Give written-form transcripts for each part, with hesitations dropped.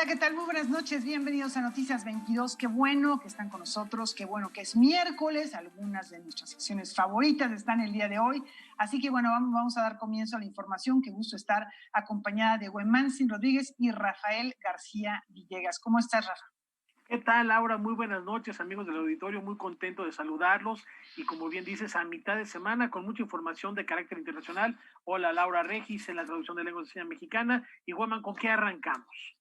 ¿qué tal? Muy buenas noches, bienvenidos a Noticias 22. Qué bueno que están con nosotros, qué bueno que es miércoles. Algunas de nuestras secciones favoritas están el día de hoy. Así que bueno, vamos a dar comienzo a la información. Qué gusto estar acompañada de Huemansin Rodríguez y Rafael García Villegas. ¿Cómo estás, Rafa? ¿Qué tal, Laura? Muy buenas noches, amigos del auditorio. Muy contento de saludarlos. Y como bien dices, a mitad de semana con mucha información de carácter internacional. Hola, Laura Regis en la traducción de lengua de señas mexicana. Y Hueman, ¿con qué arrancamos?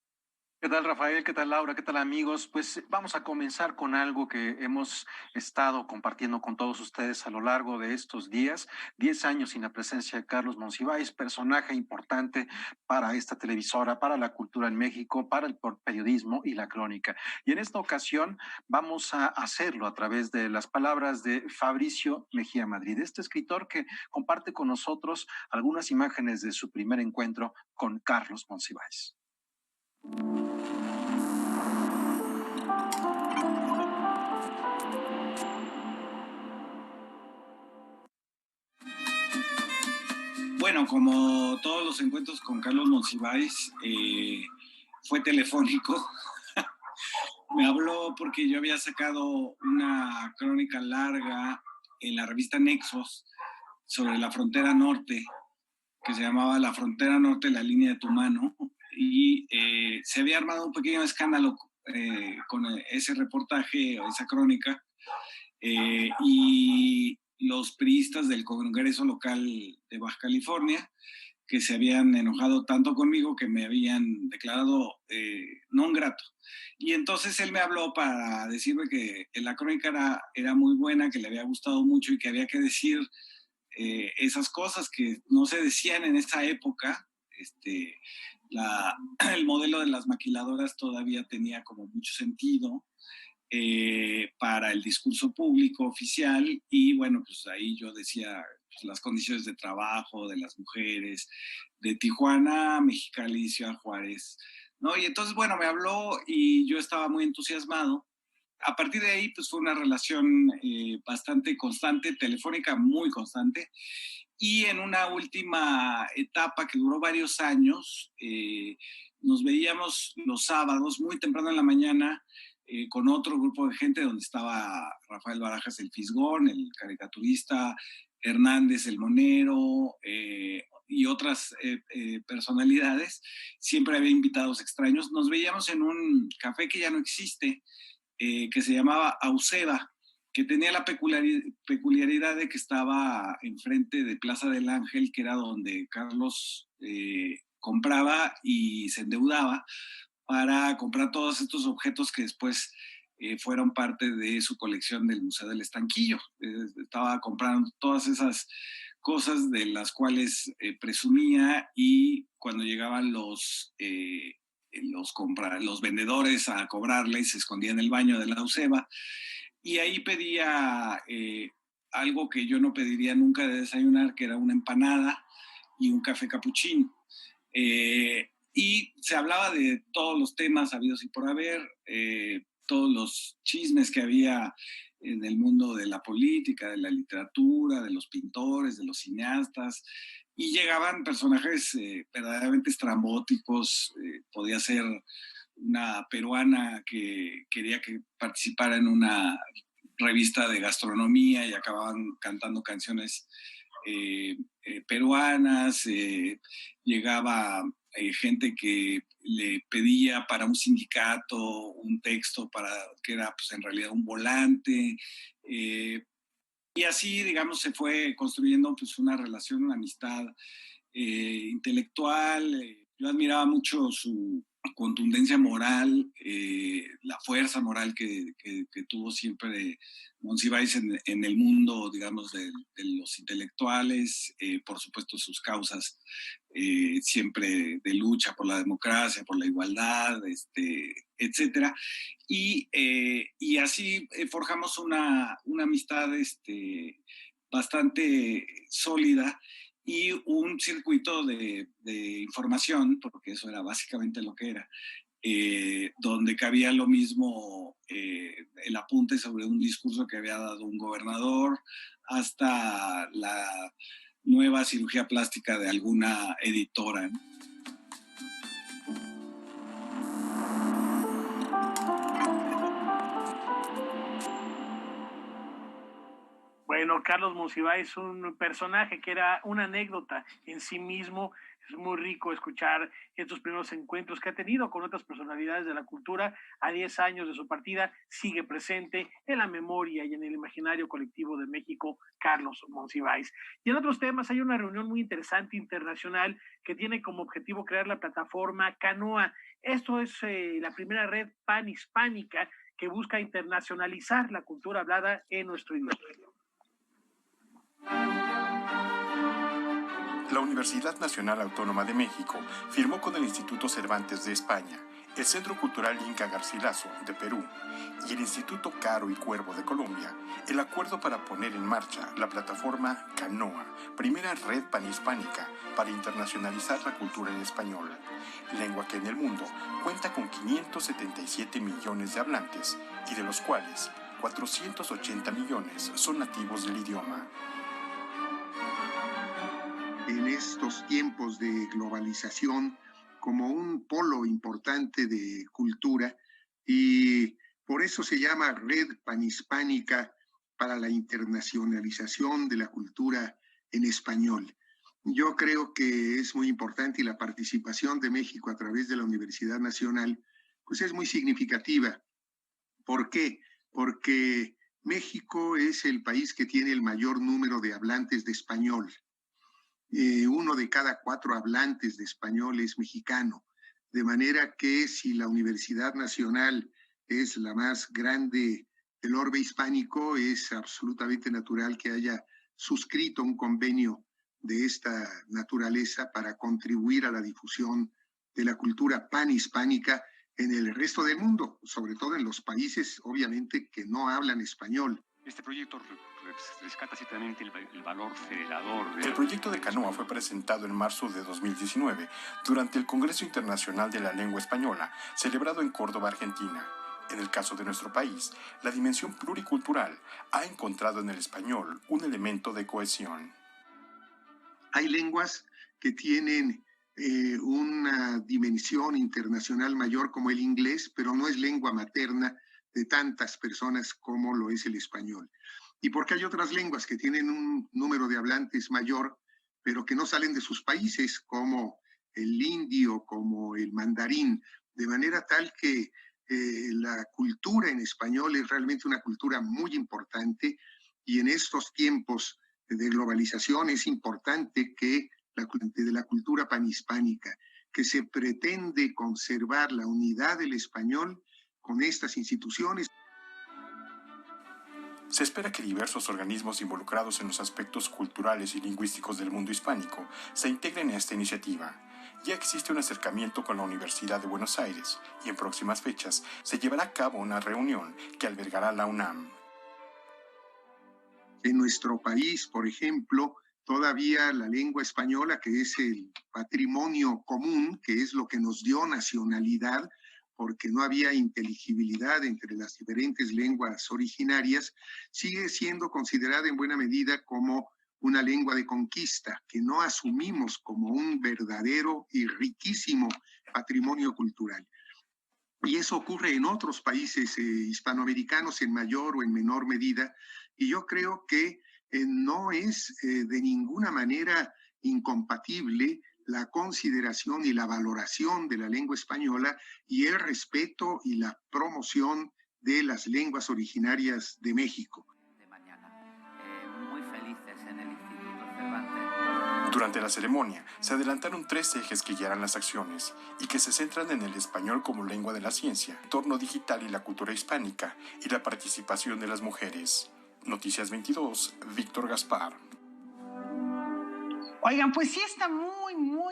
¿Qué tal, Rafael? ¿Qué tal, Laura? ¿Qué tal, amigos? Pues vamos a comenzar con algo que hemos estado compartiendo con todos ustedes a lo largo de estos días. 10 años sin la presencia de Carlos Monsiváis, personaje importante para esta televisora, para la cultura en México, para el periodismo y la crónica. Y en esta ocasión vamos a hacerlo a través de las palabras de Fabricio Mejía Madrid, este escritor que comparte con nosotros algunas imágenes de su primer encuentro con Carlos Monsiváis. Bueno, como todos los encuentros con Carlos Monsiváis, fue telefónico. Me habló porque yo había sacado una crónica larga en la revista Nexos sobre la frontera norte, que se llamaba La frontera norte, la línea de tu mano, y se había armado un pequeño escándalo con ese reportaje o esa crónica, y los priistas del Congreso local de Baja California, que se habían enojado tanto conmigo que me habían declarado non grato. Y entonces él me habló para decirme que la crónica era muy buena, que le había gustado mucho y que había que decir esas cosas que no se decían en esa época. El modelo de las maquiladoras todavía tenía como mucho sentido para el discurso público oficial, y bueno, pues ahí yo decía pues, las condiciones de trabajo de las mujeres de Tijuana, Mexicali, Ciudad Juárez, ¿no? Y entonces, bueno, me habló y yo estaba muy entusiasmado. A partir de ahí, pues fue una relación bastante constante, telefónica muy constante, y en una última etapa que duró varios años, nos veíamos los sábados muy temprano en la mañana, con otro grupo de gente donde estaba Rafael Barajas el Fisgón, el caricaturista, Hernández el Monero, y otras personalidades. Siempre había invitados extraños. Nos veíamos en un café que ya no existe, que se llamaba Auseda, que tenía la peculiaridad de que estaba enfrente de Plaza del Ángel, que era donde Carlos compraba y se endeudaba para comprar todos estos objetos que después fueron parte de su colección del Museo del Estanquillo. Estaba comprando todas esas cosas de las cuales presumía, y cuando llegaban los vendedores a cobrarle, se escondía en el baño de la Auseda, y ahí pedía algo que yo no pediría nunca de desayunar, que era una empanada y un café capuchino. Y se hablaba de todos los temas habidos y por haber, todos los chismes que había en el mundo de la política, de la literatura, de los pintores, de los cineastas, y llegaban personajes verdaderamente estrambóticos. Podía ser una peruana que quería que participara en una revista de gastronomía y acababan cantando canciones peruanas. Llegaba gente que le pedía para un sindicato un texto que era pues, en realidad un volante. Y así, digamos, se fue construyendo pues, una relación, una amistad intelectual. Yo admiraba mucho su contundencia moral, la fuerza moral que tuvo siempre Monsiváis en el mundo, digamos, de los intelectuales, por supuesto sus causas siempre de lucha por la democracia, por la igualdad, etcétera. Y así forjamos una amistad bastante sólida, y un circuito de información, porque eso era básicamente lo que era, donde cabía lo mismo el apunte sobre un discurso que había dado un gobernador, hasta la nueva cirugía plástica de alguna editora, ¿no? Bueno, Carlos Monsiváis es un personaje que era una anécdota en sí mismo. Es muy rico escuchar estos primeros encuentros que ha tenido con otras personalidades de la cultura. A 10 años de su partida sigue presente en la memoria y en el imaginario colectivo de México, Carlos Monsiváis. Y en otros temas hay una reunión muy interesante internacional que tiene como objetivo crear la plataforma Canoa. Esto es la primera red panhispánica que busca internacionalizar la cultura hablada en nuestro idioma. La Universidad Nacional Autónoma de México firmó con el Instituto Cervantes de España, el Centro Cultural Inca Garcilaso de Perú y el Instituto Caro y Cuervo de Colombia el acuerdo para poner en marcha la plataforma Canoa, primera red panhispánica para internacionalizar la cultura en español, lengua que en el mundo cuenta con 577 millones de hablantes y de los cuales 480 millones son nativos del idioma. En estos tiempos de globalización como un polo importante de cultura y por eso se llama Red Panhispánica para la internacionalización de la cultura en español. Yo creo que es muy importante y la participación de México a través de la Universidad Nacional pues es muy significativa. ¿Por qué? Porque México es el país que tiene el mayor número de hablantes de español. 1 de cada 4 hablantes de español es mexicano, de manera que si la Universidad Nacional es la más grande del orbe hispánico, es absolutamente natural que haya suscrito un convenio de esta naturaleza para contribuir a la difusión de la cultura panhispánica en el resto del mundo, sobre todo en los países, obviamente, que no hablan español. Este proyecto rescata ciertamente el valor federador. El proyecto de Canoa fue presentado en marzo de 2019 durante el Congreso Internacional de la Lengua Española, celebrado en Córdoba, Argentina. En el caso de nuestro país, la dimensión pluricultural ha encontrado en el español un elemento de cohesión. Hay lenguas que tienen una dimensión internacional mayor como el inglés, pero no es lengua materna de tantas personas como lo es el español. Y porque hay otras lenguas que tienen un número de hablantes mayor, pero que no salen de sus países, como el indio, como el mandarín, de manera tal que la cultura en español es realmente una cultura muy importante y en estos tiempos de globalización es importante que de la cultura panhispánica, que se pretende conservar la unidad del español con estas instituciones. Se espera que diversos organismos involucrados en los aspectos culturales y lingüísticos del mundo hispánico se integren a esta iniciativa. Ya existe un acercamiento con la Universidad de Buenos Aires y en próximas fechas se llevará a cabo una reunión que albergará la UNAM. En nuestro país, por ejemplo, todavía la lengua española, que es el patrimonio común, que es lo que nos dio nacionalidad, porque no había inteligibilidad entre las diferentes lenguas originarias, sigue siendo considerada en buena medida como una lengua de conquista, que no asumimos como un verdadero y riquísimo patrimonio cultural. Y eso ocurre en otros países hispanoamericanos en mayor o en menor medida, y yo creo que no es de ninguna manera incompatible la consideración y la valoración de la lengua española y el respeto y la promoción de las lenguas originarias de México. Muy felices en el Instituto Cervantes. Durante la ceremonia se adelantaron 3 ejes que guiarán las acciones y que se centran en el español como lengua de la ciencia, el entorno digital y la cultura hispánica y la participación de las mujeres. Noticias 22, Víctor Gaspar. Oigan, pues sí está muy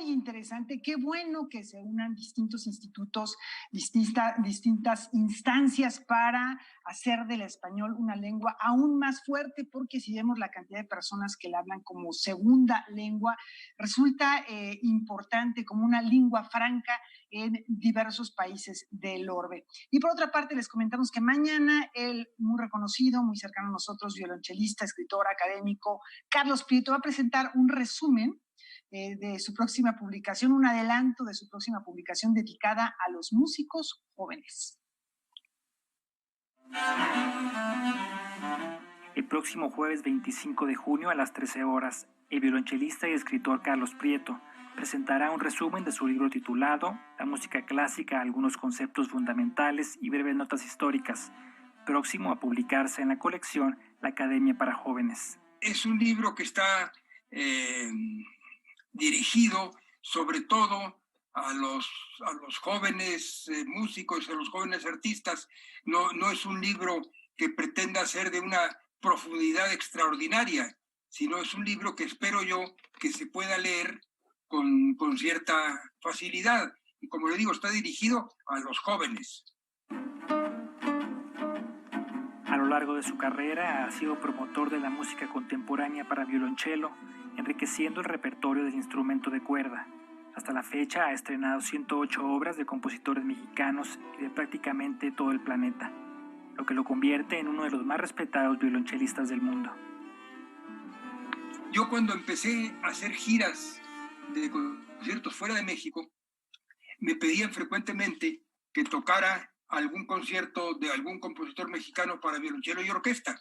interesante. Qué bueno que se unan distintos institutos, distintas instancias para hacer del español una lengua aún más fuerte, porque si vemos la cantidad de personas que la hablan como segunda lengua, resulta importante como una lengua franca en diversos países del orbe. Y por otra parte, les comentamos que mañana el muy reconocido, muy cercano a nosotros, violonchelista, escritor, académico, Carlos Prieto, va a presentar un resumen de su próxima publicación, un adelanto de su próxima publicación dedicada a los músicos jóvenes. El próximo jueves 25 de junio a las 13 horas, el violonchelista y escritor Carlos Prieto presentará un resumen de su libro titulado La música clásica, algunos conceptos fundamentales y breves notas históricas, próximo a publicarse en la colección La Academia para Jóvenes. Es un libro que está dirigido sobre todo a los jóvenes músicos, a los jóvenes artistas. No es un libro que pretenda ser de una profundidad extraordinaria, sino es un libro que espero yo que se pueda leer con cierta facilidad. Y como le digo, está dirigido a los jóvenes. A lo largo de su carrera ha sido promotor de la música contemporánea para violonchelo, enriqueciendo el repertorio del instrumento de cuerda. Hasta la fecha ha estrenado 108 obras de compositores mexicanos y de prácticamente todo el planeta, lo que lo convierte en uno de los más respetados violonchelistas del mundo. Yo cuando empecé a hacer giras de conciertos fuera de México, me pedían frecuentemente que tocara algún concierto de algún compositor mexicano para violonchelo y orquesta.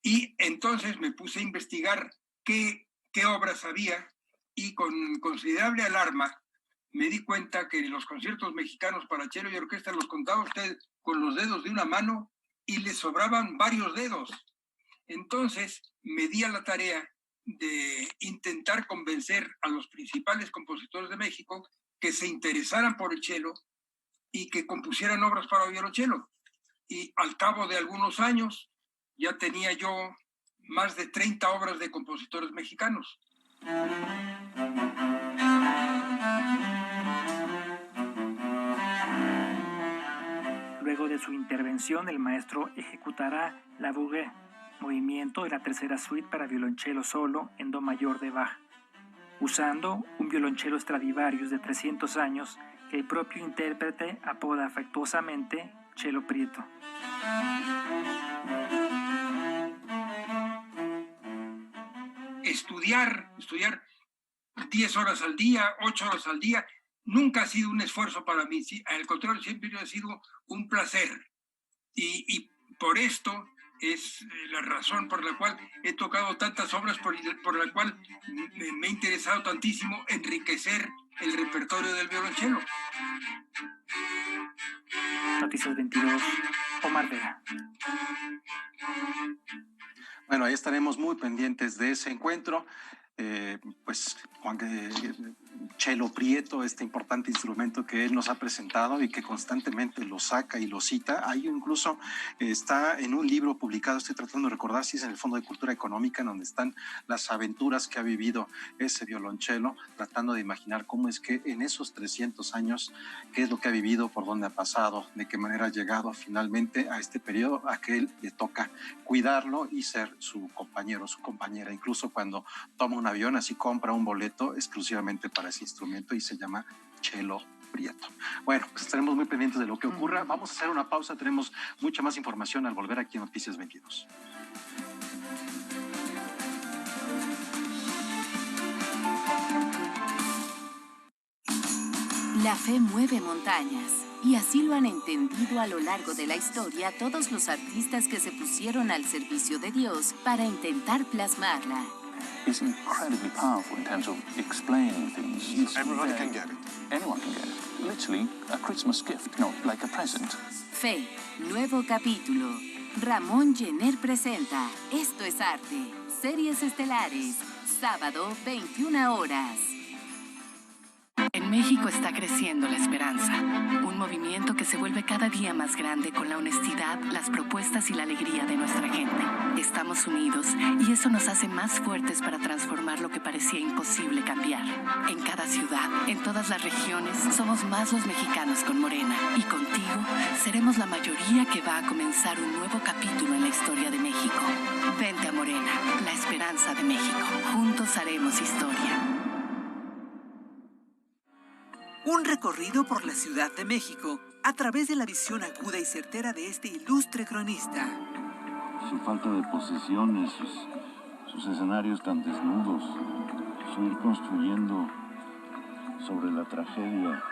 Y entonces me puse a investigar qué obras había, y con considerable alarma me di cuenta que los conciertos mexicanos para cello y orquesta los contaba usted con los dedos de una mano y le sobraban varios dedos. Entonces me di a la tarea de intentar convencer a los principales compositores de México que se interesaran por el cello y que compusieran obras para violonchelo. Y al cabo de algunos años ya tenía yo más de 30 obras de compositores mexicanos. Luego de su intervención, el maestro ejecutará la Bouguer, movimiento de la tercera suite para violonchelo solo en do mayor de Bach, usando un violonchelo Stradivarius de 300 años que el propio intérprete apoda afectuosamente Chelo Prieto. Estudiar 10 horas al día, 8 horas al día, nunca ha sido un esfuerzo para mí, al contrario, siempre ha sido un placer. Y por esto es la razón por la cual he tocado tantas obras, por la cual me ha interesado tantísimo enriquecer el repertorio del violonchelo. Noticias 22, Omar Vera. Bueno, ahí estaremos muy pendientes de ese encuentro. Pues Juan Chelo Prieto, este importante instrumento que él nos ha presentado y que constantemente lo saca y lo cita. Ahí incluso está en un libro publicado, estoy tratando de recordar si es en el Fondo de Cultura Económica, en donde están las aventuras que ha vivido ese violonchelo, tratando de imaginar cómo es que en esos 300 años, qué es lo que ha vivido, por dónde ha pasado, de qué manera ha llegado finalmente a este periodo a que él le toca cuidarlo y ser su compañero, su compañera, incluso cuando toma un avión, así compra un boleto exclusivamente para ese instrumento y se llama Chelo Prieto. Bueno, pues estaremos muy pendientes de lo que ocurra. Vamos a hacer una pausa, tenemos mucha más información al volver aquí en Noticias 22. La fe mueve montañas, y así lo han entendido a lo largo de la historia todos los artistas que se pusieron al servicio de Dios para intentar plasmarla. It's incredibly powerful in terms of explaining things. Everybody can get it. Anyone can get it. Literally, a Christmas gift, like a present. Fe, nuevo capítulo. Ramón Jenner presenta Esto es Arte. Series estelares. Sábado, 21 horas. En México está creciendo la esperanza, un movimiento que se vuelve cada día más grande con la honestidad, las propuestas y la alegría de nuestra gente. Estamos unidos y eso nos hace más fuertes para transformar lo que parecía imposible cambiar. En cada ciudad, en todas las regiones, somos más los mexicanos con Morena y contigo seremos la mayoría que va a comenzar un nuevo capítulo en la historia de México. Vente a Morena, la esperanza de México. Juntos haremos historia. Un recorrido por la Ciudad de México a través de la visión aguda y certera de este ilustre cronista. Su falta de posesiones, sus escenarios tan desnudos, su ir construyendo sobre la tragedia,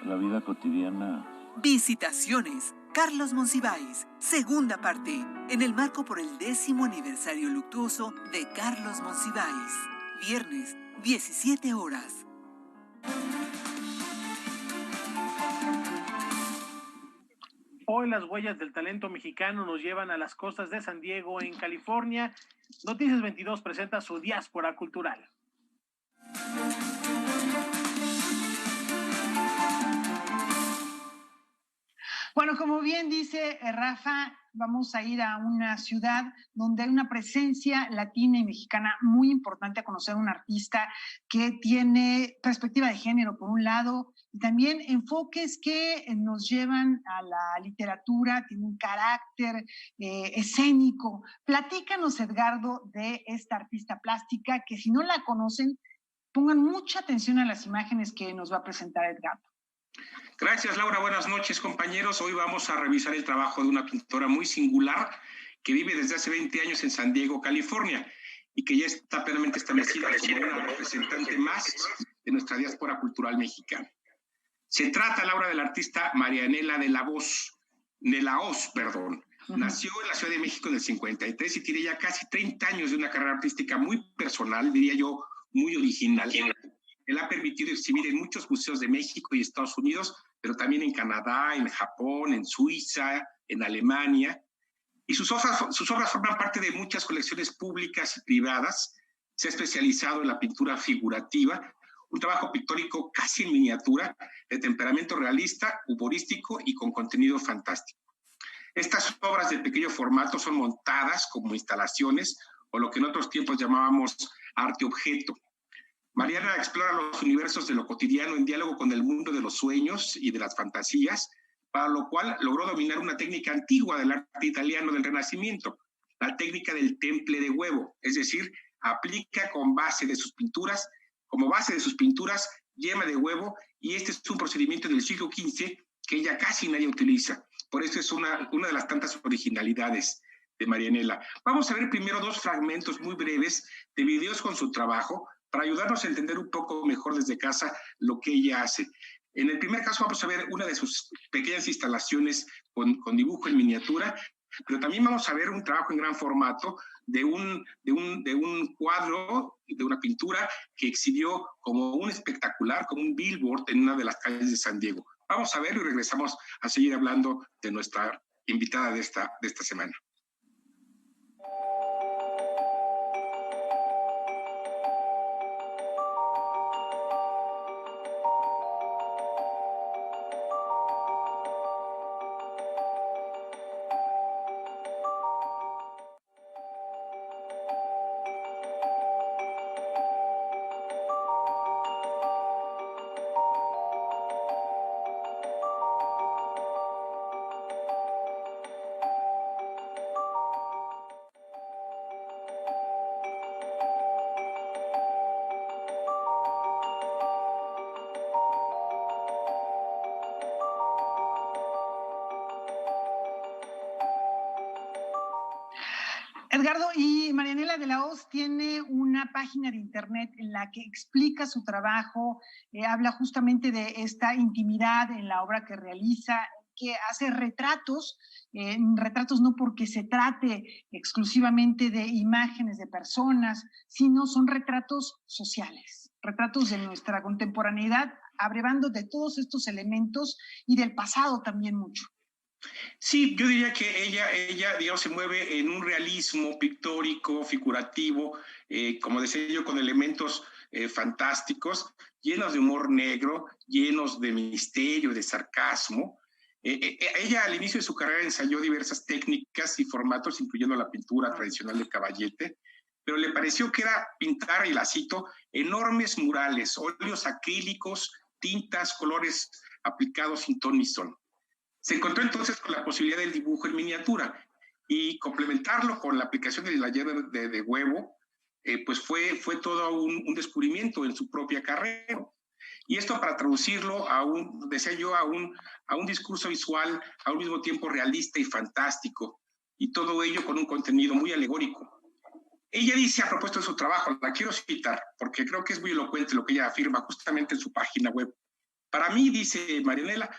la vida cotidiana. Visitaciones, Carlos Monsiváis, segunda parte, en el marco por el 10º aniversario luctuoso de Carlos Monsiváis. Viernes, 17 horas. Hoy las huellas del talento mexicano nos llevan a las costas de San Diego, en California. Noticias 22 presenta su diáspora cultural. Bueno, como bien dice Rafa, vamos a ir a una ciudad donde hay una presencia latina y mexicana muy importante, a conocer a un artista que tiene perspectiva de género, por un lado, y también enfoques que nos llevan a la literatura, tiene un carácter escénico. Platícanos, Edgardo, de esta artista plástica, que si no la conocen, pongan mucha atención a las imágenes que nos va a presentar Edgardo. Gracias, Laura. Buenas noches, compañeros. Hoy vamos a revisar el trabajo de una pintora muy singular que vive desde hace 20 años en San Diego, California, y que ya está plenamente establecida como una representante más de nuestra diáspora cultural mexicana. Se trata, Laura, de la artista Marianela de la Hoz. Nació en la Ciudad de México en el 53 y tiene ya casi 30 años de una carrera artística muy personal, diría yo, muy original. Él ha permitido exhibir en muchos museos de México y Estados Unidos, pero también en Canadá, en Japón, en Suiza, en Alemania. Y sus obras forman parte de muchas colecciones públicas y privadas. Se ha especializado en la pintura figurativa, un trabajo pictórico casi en miniatura, de temperamento realista, humorístico y con contenido fantástico. Estas obras de pequeño formato son montadas como instalaciones, o lo que en otros tiempos llamábamos arte objeto. Mariana explora los universos de lo cotidiano en diálogo con el mundo de los sueños y de las fantasías, para lo cual logró dominar una técnica antigua del arte italiano del Renacimiento, la técnica del temple de huevo, es decir, aplica como base de sus pinturas yema de huevo, y este es un procedimiento del siglo XV que ya casi nadie utiliza. Por eso es una de las tantas originalidades de Marianela. Vamos a ver primero dos fragmentos muy breves de videos con su trabajo, para ayudarnos a entender un poco mejor desde casa lo que ella hace. En el primer caso vamos a ver una de sus pequeñas instalaciones con dibujo en miniatura, pero también vamos a ver un trabajo en gran formato de un cuadro, de una pintura que exhibió como un espectacular, como un billboard en una de las calles de San Diego. Vamos a verlo y regresamos a seguir hablando de nuestra invitada de esta semana. Edgardo, y Marianela de la Hoz tiene una página de internet en la que explica su trabajo, habla justamente de esta intimidad en la obra que realiza, que hace retratos no porque se trate exclusivamente de imágenes de personas, sino son retratos sociales, retratos de nuestra contemporaneidad, abrevando de todos estos elementos y del pasado también mucho. Sí, yo diría que ella digamos, se mueve en un realismo pictórico, figurativo, como decía yo, con elementos fantásticos, llenos de humor negro, llenos de misterio, de sarcasmo. Ella al inicio de su carrera ensayó diversas técnicas y formatos, incluyendo la pintura tradicional de caballete, pero le pareció que era pintar, y la cito, enormes murales, óleos acrílicos, tintas, colores aplicados sin ton ni son. Se encontró entonces con la posibilidad del dibujo en miniatura y complementarlo con la aplicación de la yema de huevo, pues fue todo un descubrimiento en su propia carrera. Y esto para traducirlo a un discurso visual, a un mismo tiempo realista y fantástico, y todo ello con un contenido muy alegórico. Ella dice a propósito de su trabajo, la quiero citar porque creo que es muy elocuente lo que ella afirma justamente en su página web. Para mí, dice Marianela,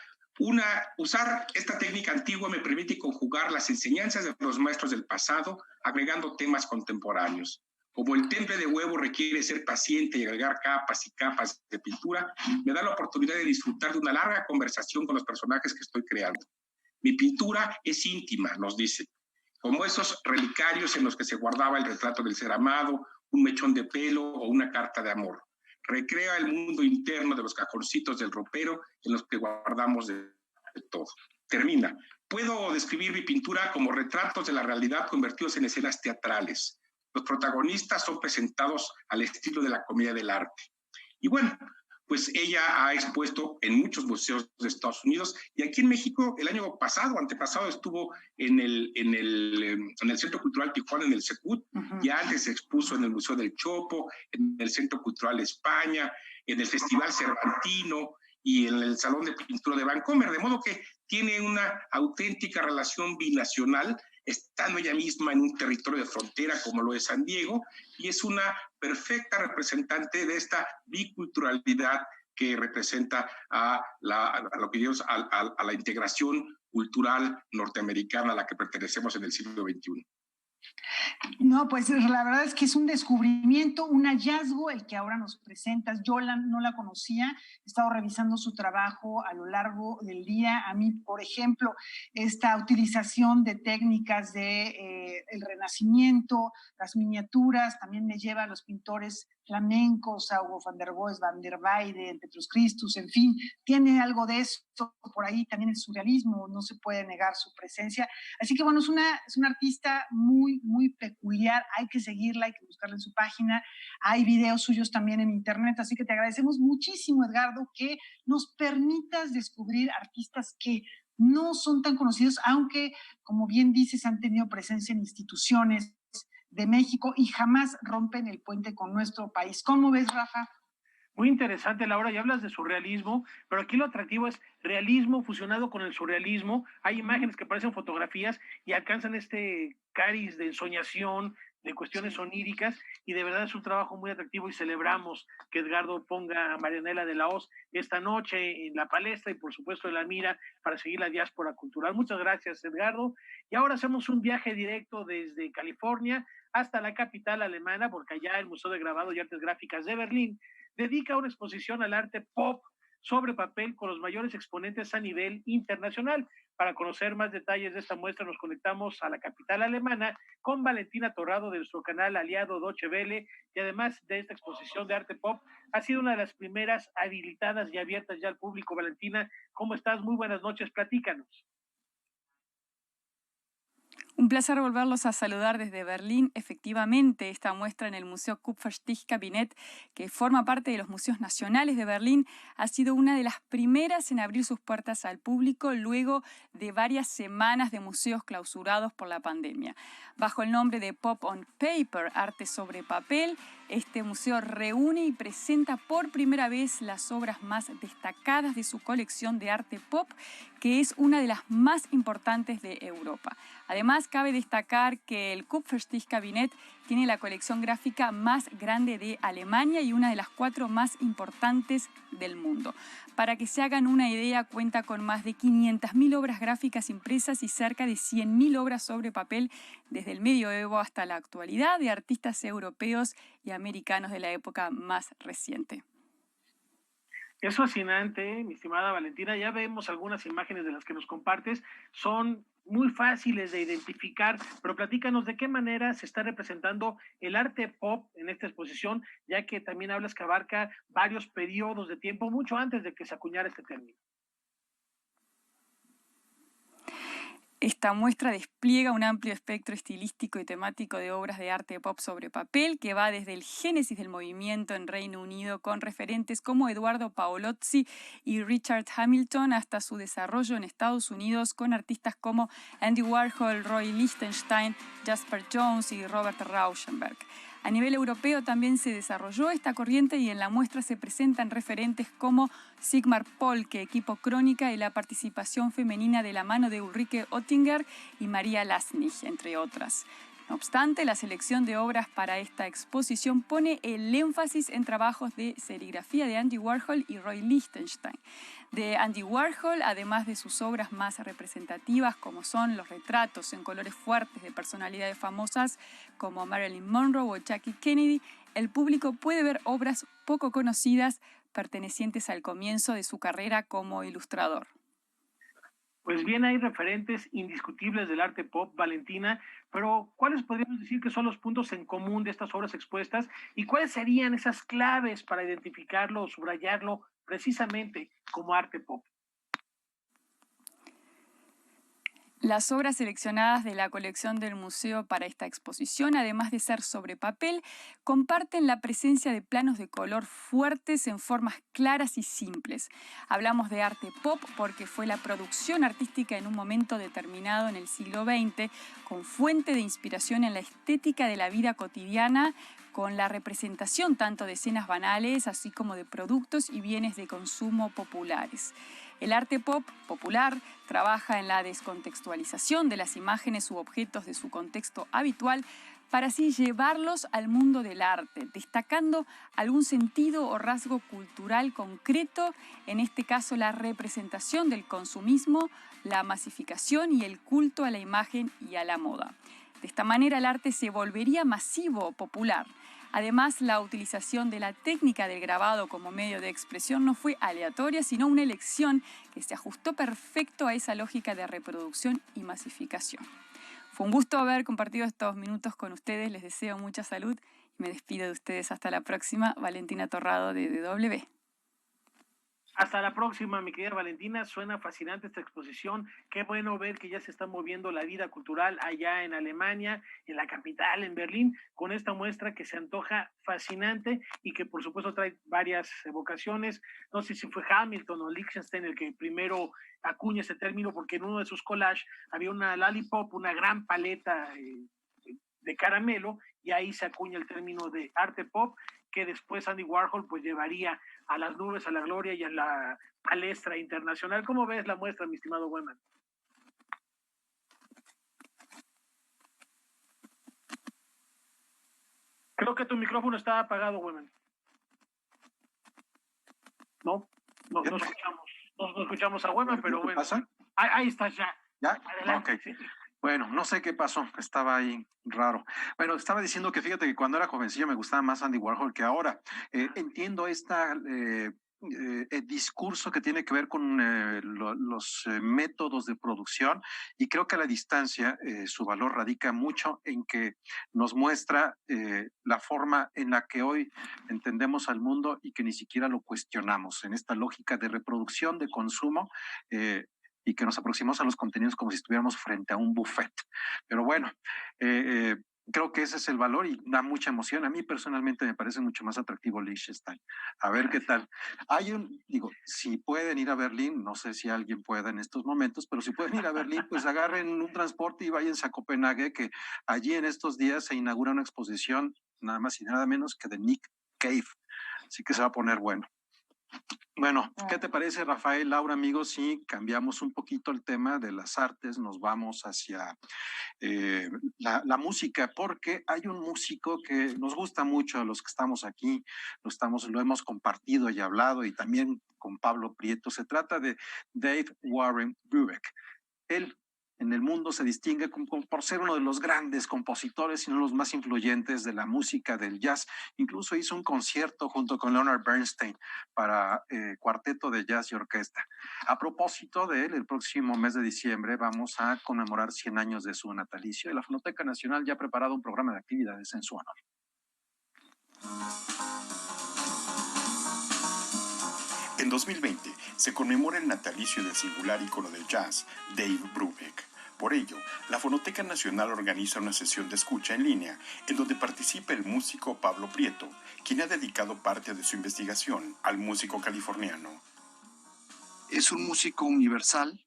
Usar esta técnica antigua me permite conjugar las enseñanzas de los maestros del pasado, agregando temas contemporáneos. Como el temple de huevo requiere ser paciente y agregar capas y capas de pintura, me da la oportunidad de disfrutar de una larga conversación con los personajes que estoy creando. Mi pintura es íntima, nos dice, como esos relicarios en los que se guardaba el retrato del ser amado, un mechón de pelo o una carta de amor. Recrea el mundo interno de los cajoncitos del ropero en los que guardamos de todo. Termina. Puedo describir mi pintura como retratos de la realidad convertidos en escenas teatrales. Los protagonistas son presentados al estilo de la comedia del arte. Y bueno, pues ella ha expuesto en muchos museos de Estados Unidos y aquí en México el año pasado, antepasado, estuvo en el Centro Cultural Tijuana, en el Secut, y antes se expuso en el Museo del Chopo, en el Centro Cultural España, en el Festival Cervantino y en el Salón de Pintura de Vancomer, de modo que tiene una auténtica relación binacional, estando ella misma en un territorio de frontera como lo es San Diego, y es una perfecta representante de esta biculturalidad que representa a la integración cultural norteamericana a la que pertenecemos en el siglo XXI. No, pues la verdad es que es un descubrimiento, un hallazgo el que ahora nos presentas. Yo no la conocía, he estado revisando su trabajo a lo largo del día. A mí, por ejemplo, esta utilización de técnicas de el Renacimiento, las miniaturas, también me lleva a los pintores flamencos, a Hugo van der Goes, Van der Weyden, Petrus Christus, en fin, tiene algo de esto por ahí, también el surrealismo, no se puede negar su presencia. Así que bueno, es una artista muy, muy peculiar, hay que seguirla, hay que buscarla en su página, hay videos suyos también en internet, así que te agradecemos muchísimo, Edgardo, que nos permitas descubrir artistas que no son tan conocidos, aunque, como bien dices, han tenido presencia en instituciones de México y jamás rompen el puente con nuestro país. ¿Cómo ves, Rafa? Muy interesante, Laura, ya hablas de surrealismo, pero aquí lo atractivo es realismo fusionado con el surrealismo. Hay imágenes que parecen fotografías y alcanzan este cariz de ensoñación, de cuestiones oníricas, y de verdad es un trabajo muy atractivo y celebramos que Edgardo ponga a Marianela de la Hoz esta noche en la palestra y por supuesto en la mira para seguir la diáspora cultural. Muchas gracias, Edgardo. Y ahora hacemos un viaje directo desde California hasta la capital alemana, porque allá el Museo de Grabado y Artes Gráficas de Berlín dedica una exposición al arte pop sobre papel con los mayores exponentes a nivel internacional. Para conocer más detalles de esta muestra nos conectamos a la capital alemana con Valentina Torrado de nuestro canal aliado Deutsche Welle, y además de esta exposición de arte pop, ha sido una de las primeras habilitadas y abiertas ya al público. Valentina, ¿cómo estás? Muy buenas noches, platícanos. Un placer volverlos a saludar desde Berlín. Efectivamente, esta muestra en el Museo Kupferstichkabinett, que forma parte de los Museos Nacionales de Berlín, ha sido una de las primeras en abrir sus puertas al público luego de varias semanas de museos clausurados por la pandemia. Bajo el nombre de Pop on Paper, Arte sobre Papel, este museo reúne y presenta por primera vez las obras más destacadas de su colección de arte pop, que es una de las más importantes de Europa. Además, cabe destacar que el Kupferstichkabinett tiene la colección gráfica más grande de Alemania y una de las 4 más importantes del mundo. Para que se hagan una idea, cuenta con más de 500.000 obras gráficas impresas y cerca de 100.000 obras sobre papel desde el medioevo hasta la actualidad de artistas europeos y americanos de la época más reciente. Es fascinante, mi estimada Valentina. Ya vemos algunas imágenes de las que nos compartes. Son muy fáciles de identificar, pero platícanos de qué manera se está representando el arte pop en esta exposición, ya que también hablas que abarca varios periodos de tiempo, mucho antes de que se acuñara este término. Esta muestra despliega un amplio espectro estilístico y temático de obras de arte pop sobre papel que va desde el génesis del movimiento en Reino Unido con referentes como Eduardo Paolozzi y Richard Hamilton hasta su desarrollo en Estados Unidos con artistas como Andy Warhol, Roy Lichtenstein, Jasper Jones y Robert Rauschenberg. A nivel europeo también se desarrolló esta corriente y en la muestra se presentan referentes como Sigmar Polke, Equipo Crónica y la participación femenina de la mano de Ulrike Oettinger y María Lasnig, entre otras. No obstante, la selección de obras para esta exposición pone el énfasis en trabajos de serigrafía de Andy Warhol y Roy Lichtenstein. De Andy Warhol, además de sus obras más representativas, como son los retratos en colores fuertes de personalidades famosas como Marilyn Monroe o Jackie Kennedy, el público puede ver obras poco conocidas pertenecientes al comienzo de su carrera como ilustrador. Pues bien, hay referentes indiscutibles del arte pop, Valentina, pero ¿cuáles podríamos decir que son los puntos en común de estas obras expuestas y cuáles serían esas claves para identificarlo o subrayarlo precisamente como arte pop? Las obras seleccionadas de la colección del museo para esta exposición, además de ser sobre papel, comparten la presencia de planos de color fuertes en formas claras y simples. Hablamos de arte pop porque fue la producción artística en un momento determinado en el siglo XX, con fuente de inspiración en la estética de la vida cotidiana, con la representación tanto de escenas banales, así como de productos y bienes de consumo populares. El arte pop popular trabaja en la descontextualización de las imágenes u objetos de su contexto habitual para así llevarlos al mundo del arte, destacando algún sentido o rasgo cultural concreto, en este caso la representación del consumismo, la masificación y el culto a la imagen y a la moda. De esta manera el arte se volvería masivo o popular. Además, la utilización de la técnica del grabado como medio de expresión no fue aleatoria, sino una elección que se ajustó perfecto a esa lógica de reproducción y masificación. Fue un gusto haber compartido estos minutos con ustedes, les deseo mucha salud y me despido de ustedes hasta la próxima. Valentina Torrado de DW. Hasta la próxima, mi querida Valentina. Suena fascinante esta exposición. Qué bueno ver que ya se está moviendo la vida cultural allá en Alemania, en la capital, en Berlín, con esta muestra que se antoja fascinante y que por supuesto trae varias evocaciones. No sé si fue Hamilton o Lichtenstein el que primero acuña ese término, porque en uno de sus collages había una lollipop, una gran paleta de caramelo, y ahí se acuña el término de arte pop, que después Andy Warhol pues llevaría a las nubes, a la gloria y a la palestra internacional. ¿Cómo ves la muestra, mi estimado Weman? Creo que tu micrófono está apagado, Weman. No escuchamos a Weman, pero bueno. ¿Pasa? Ahí estás ya. ¿Ya? Adelante. Okay. Sí. Bueno, no sé qué pasó, estaba ahí raro. Bueno, estaba diciendo que fíjate que cuando era jovencillo me gustaba más Andy Warhol que ahora. Entiendo el discurso que tiene que ver con los métodos de producción, y creo que a la distancia su valor radica mucho en que nos muestra la forma en la que hoy entendemos al mundo y que ni siquiera lo cuestionamos, en esta lógica de reproducción, de consumo, y que nos aproximamos a los contenidos como si estuviéramos frente a un buffet. Pero bueno, creo que ese es el valor y da mucha emoción. A mí personalmente me parece mucho más atractivo Lichtenstein. A ver qué tal. Si pueden ir a Berlín, no sé si alguien pueda en estos momentos, pero si pueden ir a Berlín, pues agarren un transporte y váyanse a Copenhague, que allí en estos días se inaugura una exposición nada más y nada menos que de Nick Cave. Así que se va a poner bueno. Bueno, ¿qué te parece, Rafael, Laura, amigos? Si cambiamos un poquito el tema de las artes, nos vamos hacia la música, porque hay un músico que nos gusta mucho a los que estamos aquí, lo hemos compartido y hablado, y también con Pablo Prieto. Se trata de Dave Warren Brubeck. Él en el mundo se distingue por ser uno de los grandes compositores y uno de los más influyentes de la música del jazz. Incluso hizo un concierto junto con Leonard Bernstein para cuarteto de jazz y orquesta. A propósito de él, el próximo mes de diciembre vamos a conmemorar 100 años de su natalicio, y la Fonoteca Nacional ya ha preparado un programa de actividades en su honor. En 2020 se conmemora el natalicio del singular ícono del jazz, Dave Brubeck. Por ello, la Fonoteca Nacional organiza una sesión de escucha en línea en donde participa el músico Pablo Prieto, quien ha dedicado parte de su investigación al músico californiano. Es un músico universal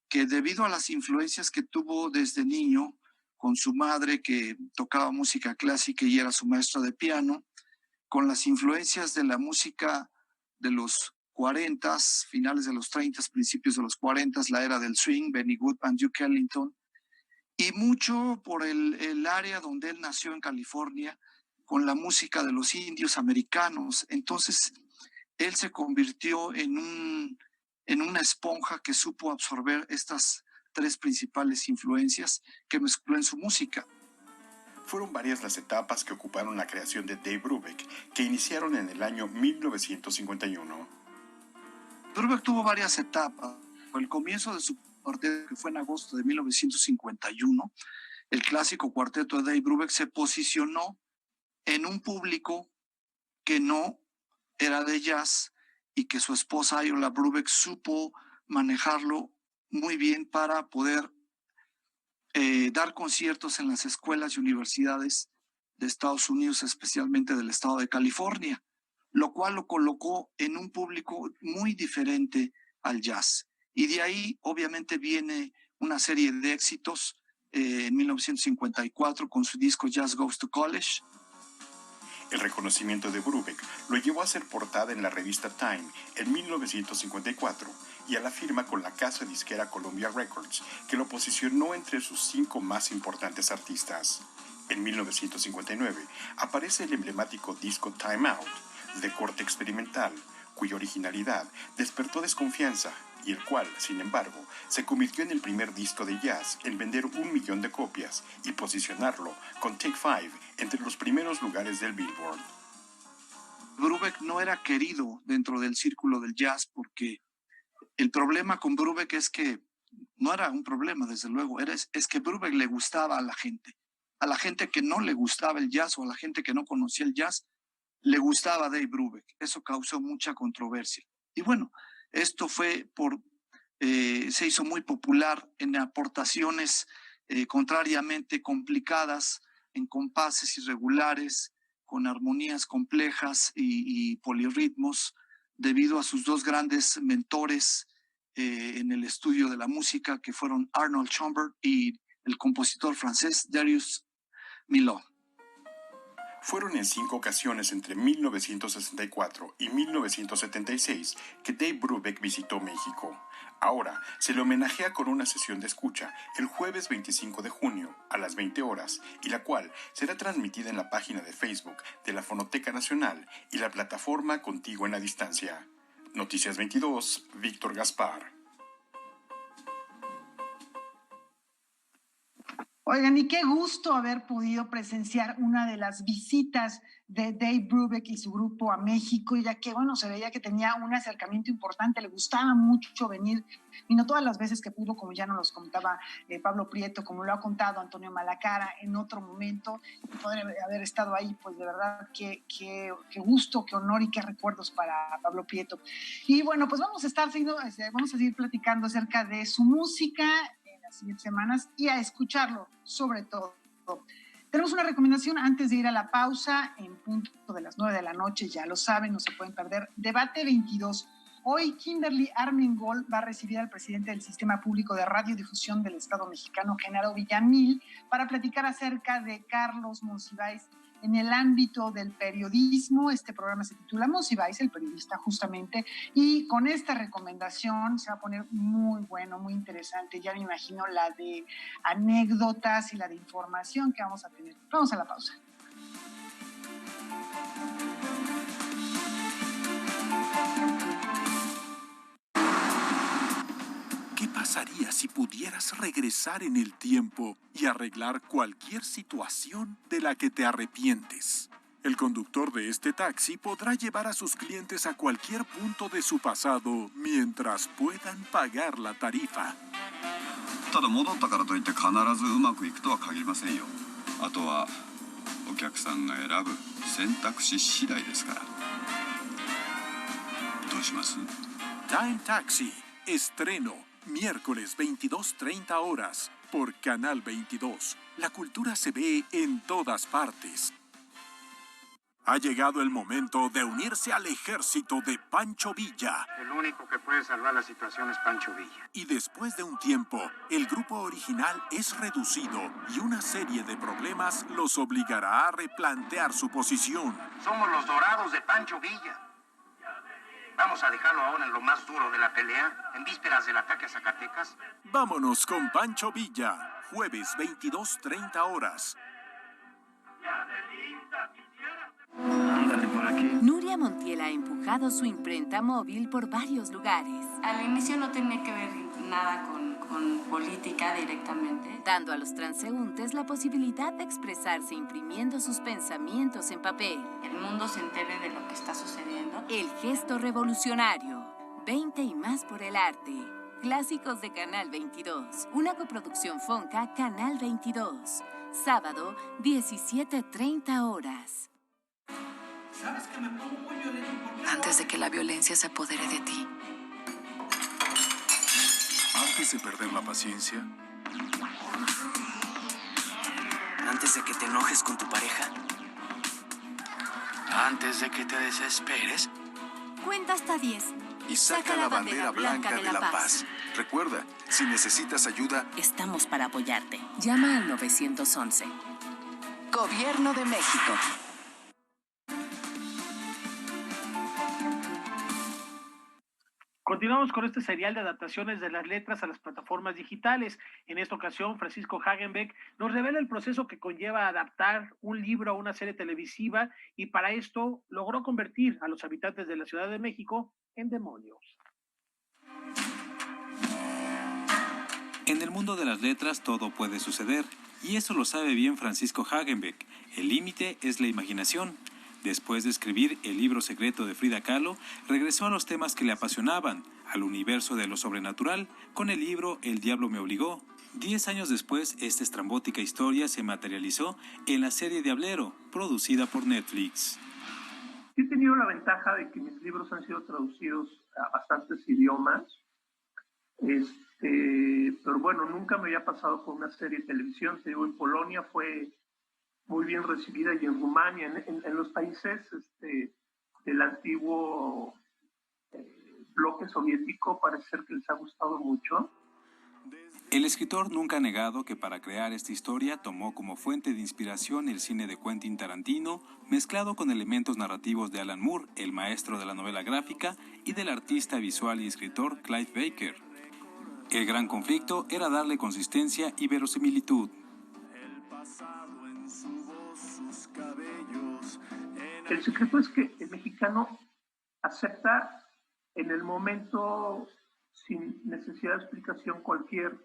que, debido a las influencias que tuvo desde niño con su madre, que tocaba música clásica y era su maestro de piano, con las influencias de la música de los 40s, finales de los 30s, principios de los 40s, la era del swing, Benny Goodman, Duke Ellington, y mucho por el área donde él nació en California, con la música de los indios americanos. Entonces, él se convirtió en una esponja que supo absorber estas tres principales influencias que mezcló en su música. Fueron varias las etapas que ocuparon la creación de Dave Brubeck, que iniciaron en el año 1951. Brubeck tuvo varias etapas. El comienzo de su cuarteto, que fue en agosto de 1951, el clásico cuarteto de Dave Brubeck se posicionó en un público que no era de jazz y que su esposa Ayola Brubeck supo manejarlo muy bien para poder dar conciertos en las escuelas y universidades de Estados Unidos, especialmente del estado de California, lo cual lo colocó en un público muy diferente al jazz. Y de ahí obviamente viene una serie de éxitos en 1954 con su disco Jazz Goes to College. El reconocimiento de Brubeck lo llevó a ser portada en la revista Time en 1954 y a la firma con la casa disquera Columbia Records, que lo posicionó entre sus 5 más importantes artistas. En 1959 aparece el emblemático disco Time Out, de corte experimental, cuya originalidad despertó desconfianza y el cual, sin embargo, se convirtió en el primer disco de jazz en vender 1 millón de copias y posicionarlo con Take 5 entre los primeros lugares del Billboard. Brubeck no era querido dentro del círculo del jazz porque el problema con Brubeck es que no era un problema, desde luego, es que Brubeck le gustaba a la gente que no le gustaba el jazz o a la gente que no conocía el jazz, le gustaba Dave Brubeck. Eso causó mucha controversia. Y bueno, esto fue se hizo muy popular en aportaciones contrariamente complicadas, en compases irregulares, con armonías complejas y polirritmos, debido a sus dos grandes mentores en el estudio de la música, que fueron Arnold Schoenberg y el compositor francés Darius Milhaud. Fueron en 5 ocasiones entre 1964 y 1976 que Dave Brubeck visitó México. Ahora se le homenajea con una sesión de escucha el jueves 25 de junio a las 20 horas y la cual será transmitida en la página de Facebook de la Fonoteca Nacional y la plataforma Contigo en la Distancia. Noticias 22, Víctor Gaspar. Oigan, y qué gusto haber podido presenciar una de las visitas de Dave Brubeck y su grupo a México, ya que, bueno, se veía que tenía un acercamiento importante, le gustaba mucho venir, vino todas las veces que pudo, como ya nos los contaba Pablo Prieto, como lo ha contado Antonio Malacara en otro momento, y poder haber estado ahí, pues de verdad, qué gusto, qué honor y qué recuerdos para Pablo Prieto. Y bueno, pues vamos a seguir platicando acerca de su música las siguientes semanas y a escucharlo, sobre todo. Tenemos una recomendación antes de ir a la pausa, en punto de las 9 de la noche, ya lo saben, no se pueden perder, Debate 22. Hoy Kimberly Armengol va a recibir al presidente del Sistema Público de Radiodifusión del Estado mexicano, Genaro Villamil, para platicar acerca de Carlos Monsiváis en el ámbito del periodismo. Este programa se titula Monsiváis, el periodista, justamente, y con esta recomendación se va a poner muy bueno, muy interesante. Ya me imagino la de anécdotas y la de información que vamos a tener. Vamos a la pausa. ¿Qué pasaría si pudieras regresar en el tiempo y arreglar cualquier situación de la que te arrepientes? El conductor de este taxi podrá llevar a sus clientes a cualquier punto de su pasado mientras puedan pagar la tarifa. ただ戻ったからといって必ずうまくいくとは限りませんよ。あとはお客さんが選ぶ選択肢次第ですから。どうします？ Time Taxi, estreno, miércoles 22:30 horas, por Canal 22. La cultura se ve en todas partes. Ha llegado el momento de unirse al ejército de Pancho Villa. El único que puede salvar la situación es Pancho Villa. Y después de un tiempo, el grupo original es reducido y una serie de problemas los obligará a replantear su posición. Somos los dorados de Pancho Villa. Vamos a dejarlo ahora en lo más duro de la pelea, en vísperas del ataque a Zacatecas. Vámonos con Pancho Villa. jueves 22:30 horas. Ándale por aquí. Nuria Montiel ha empujado su imprenta móvil por varios lugares. Al inicio no tenía que ver nada con política directamente, dando a los transeúntes la posibilidad de expresarse imprimiendo sus pensamientos en papel. El mundo se entere de lo que está sucediendo. El gesto revolucionario. 20 y más por el arte. Clásicos de Canal 22. Una coproducción Fonca Canal 22. Sábado, 17:30 horas. ¿Sabes que me pongo muy violento? Antes de que la violencia se apodere de ti. Antes de perder la paciencia. Antes de que te enojes con tu pareja. Antes de que te desesperes. Cuenta hasta 10. Y saca la bandera blanca de la paz. Recuerda, si necesitas ayuda, estamos para apoyarte. Llama al 911. Gobierno de México. Continuamos con este serial de adaptaciones de las letras a las plataformas digitales. En esta ocasión, Francisco Hagenbeck nos revela el proceso que conlleva adaptar un libro a una serie televisiva y para esto logró convertir a los habitantes de la Ciudad de México en demonios. En el mundo de las letras todo puede suceder, y eso lo sabe bien Francisco Hagenbeck. El límite es la imaginación. Después de escribir El libro secreto de Frida Kahlo, regresó a los temas que le apasionaban, al universo de lo sobrenatural, con el libro El diablo me obligó. 10 años después, esta estrambótica historia se materializó en la serie Diablero, producida por Netflix. He tenido la ventaja de que mis libros han sido traducidos a bastantes idiomas, pero bueno, nunca me había pasado por una serie de televisión. Te digo, en Polonia fue muy bien recibida y en Rumania, en los países del antiguo bloque soviético, parece ser que les ha gustado mucho. El escritor nunca ha negado que para crear esta historia tomó como fuente de inspiración el cine de Quentin Tarantino, mezclado con elementos narrativos de Alan Moore, el maestro de la novela gráfica, y del artista visual y escritor Clive Barker. El gran conflicto era darle consistencia y verosimilitud. El secreto es que el mexicano acepta en el momento, sin necesidad de explicación, cualquier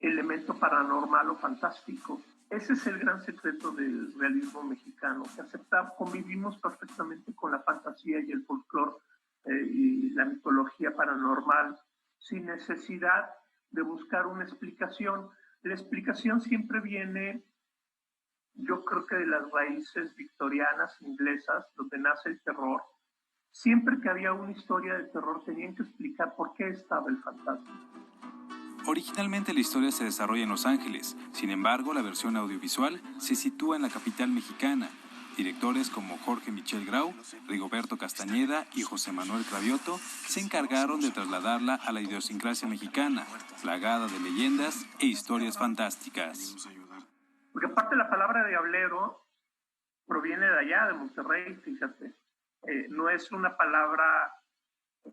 elemento paranormal o fantástico. Ese es el gran secreto del realismo mexicano, que convivimos perfectamente con la fantasía y el folclore y la mitología paranormal, sin necesidad de buscar una explicación. La explicación siempre viene, yo creo que de las raíces victorianas, inglesas, donde nace el terror. Siempre que había una historia de terror tenían que explicar por qué estaba el fantasma. Originalmente la historia se desarrolla en Los Ángeles, sin embargo la versión audiovisual se sitúa en la capital mexicana. Directores como Jorge Michel Grau, Rigoberto Castañeda y José Manuel Cravioto se encargaron de trasladarla a la idiosincrasia mexicana, plagada de leyendas e historias fantásticas. Porque aparte la palabra diablero proviene de allá, de Monterrey, fíjate. No es una palabra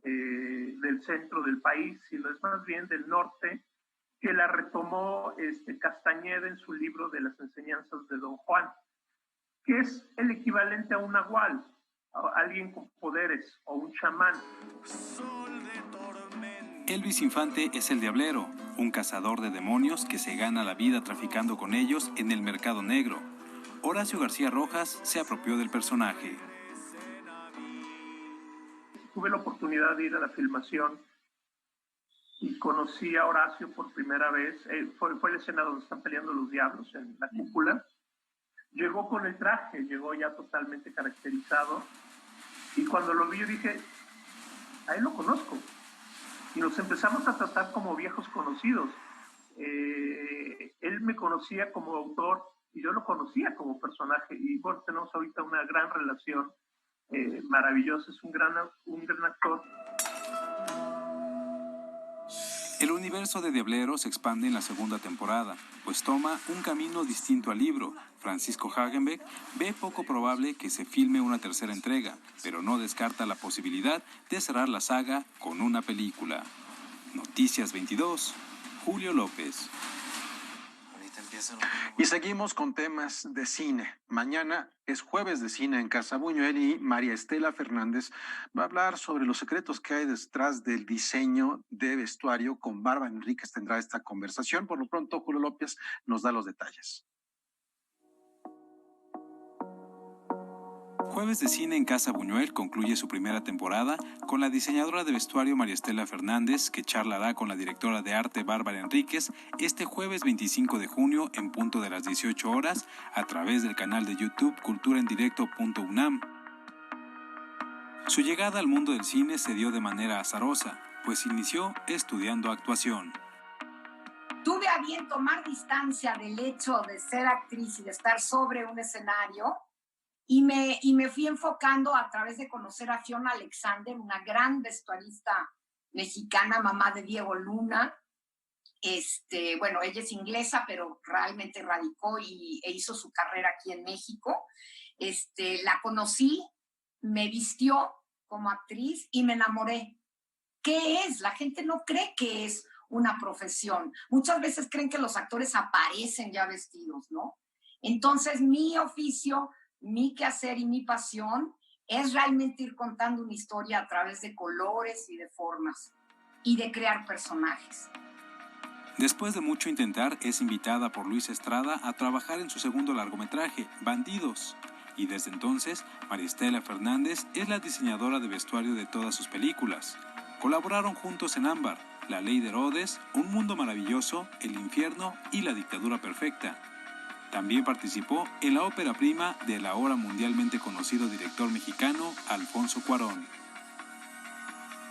del centro del país, sino es más bien del norte, que la retomó Castañeda en su libro de las enseñanzas de Don Juan, que es el equivalente a un nahual, a alguien con poderes, o un chamán. Elvis Infante es el diablero, un cazador de demonios que se gana la vida traficando con ellos en el mercado negro. Horacio García Rojas se apropió del personaje. Tuve la oportunidad de ir a la filmación y conocí a Horacio por primera vez. Fue la escena donde están peleando los diablos en la cúpula. Llegó con el traje, llegó ya totalmente caracterizado. Y cuando lo vi, yo dije, a él lo conozco. Y nos empezamos a tratar como viejos conocidos. Él me conocía como autor y yo lo conocía como personaje. Y bueno, tenemos ahorita una gran relación maravillosa. Es un gran actor. El universo de Diablero se expande en la segunda temporada, pues toma un camino distinto al libro. Francisco Hagenbeck ve poco probable que se filme una tercera entrega, pero no descarta la posibilidad de cerrar la saga con una película. Noticias 22, Julio López. Y seguimos con temas de cine. Mañana es jueves de cine en Casa Buñuel y María Estela Fernández va a hablar sobre los secretos que hay detrás del diseño de vestuario. Con Bárbara Enríquez tendrá esta conversación. Por lo pronto, Julio López nos da los detalles. Jueves de Cine en Casa Buñuel concluye su primera temporada con la diseñadora de vestuario María Estela Fernández, que charlará con la directora de arte Bárbara Enríquez este jueves 25 de junio en punto de las 18 horas a través del canal de YouTube culturaendirecto.unam. Su llegada al mundo del cine se dio de manera azarosa, pues inició estudiando actuación. Tuve a bien tomar distancia del hecho de ser actriz y de estar sobre un escenario. Y me fui enfocando a través de conocer a Fiona Alexander, una gran vestuarista mexicana, mamá de Diego Luna. Bueno, ella es inglesa, pero realmente radicó e hizo su carrera aquí en México. La conocí, me vistió como actriz y me enamoré. ¿Qué es? La gente no cree que es una profesión. Muchas veces creen que los actores aparecen ya vestidos, ¿no? Entonces, mi oficio, mi quehacer y mi pasión es realmente ir contando una historia a través de colores y de formas y de crear personajes. Después de mucho intentar, es invitada por Luis Estrada a trabajar en su segundo largometraje, Bandidos. Y desde entonces, María Estela Fernández es la diseñadora de vestuario de todas sus películas. Colaboraron juntos en Ámbar, La Ley de Herodes, Un Mundo Maravilloso, El Infierno y La Dictadura Perfecta. También participó en la ópera prima del ahora mundialmente conocido director mexicano Alfonso Cuarón.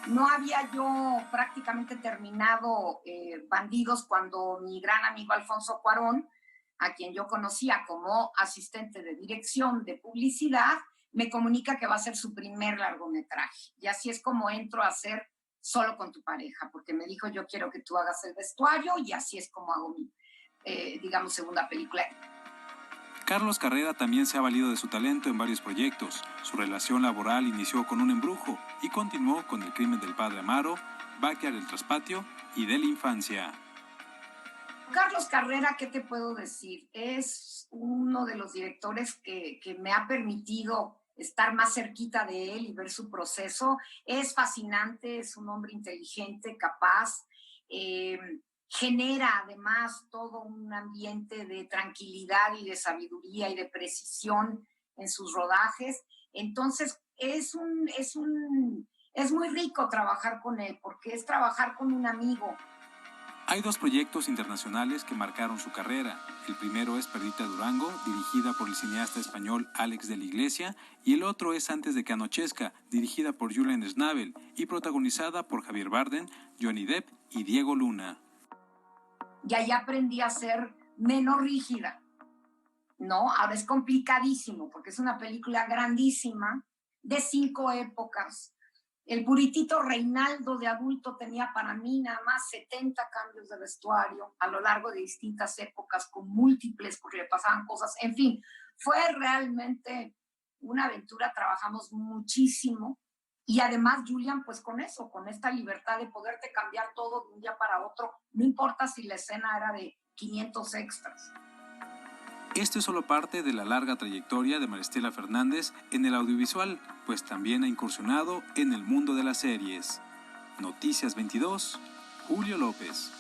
No había yo prácticamente terminado Bandidos cuando mi gran amigo Alfonso Cuarón, a quien yo conocía como asistente de dirección de publicidad, me comunica que va a ser su primer largometraje. Y así es como entro a hacer Solo con tu pareja, porque me dijo, yo quiero que tú hagas el vestuario, y así es como hago mi segunda película. Carlos Carrera también se ha valido de su talento en varios proyectos. Su relación laboral inició con Un embrujo y continuó con El crimen del padre Amaro, Backyard el traspatio y De la infancia. Carlos Carrera, ¿qué te puedo decir? Es uno de los directores que me ha permitido estar más cerquita de él y ver su proceso. Es fascinante, es un hombre inteligente, capaz, genera además todo un ambiente de tranquilidad y de sabiduría y de precisión en sus rodajes. Entonces es muy rico trabajar con él, porque es trabajar con un amigo. Hay dos proyectos internacionales que marcaron su carrera. El primero es Perdita Durango, dirigida por el cineasta español Alex de la Iglesia, y el otro es Antes de que anochezca, dirigida por Julian Schnabel y protagonizada por Javier Bardem, Johnny Depp y Diego Luna. Y ahí aprendí a ser menos rígida, ¿no? Ahora es complicadísimo porque es una película grandísima, de 5 épocas. El puritito Reinaldo de adulto tenía para mí nada más 70 cambios de vestuario a lo largo de distintas épocas, con múltiples, porque le pasaban cosas. En fin, fue realmente una aventura, trabajamos muchísimo. Y además, Julian, pues con eso, con esta libertad de poderte cambiar todo de un día para otro, no importa si la escena era de 500 extras. Esto es solo parte de la larga trayectoria de María Estela Fernández en el audiovisual, pues también ha incursionado en el mundo de las series. Noticias 22, Julio López.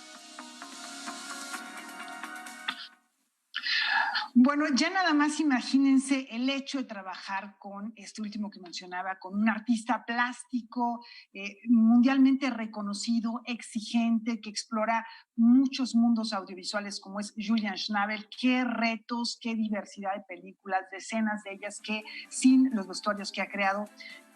Bueno, ya nada más imagínense el hecho de trabajar con este último que mencionaba, con un artista plástico mundialmente reconocido, exigente, que explora muchos mundos audiovisuales como es Julian Schnabel. Qué retos, qué diversidad de películas, decenas de ellas que sin los vestuarios que ha creado,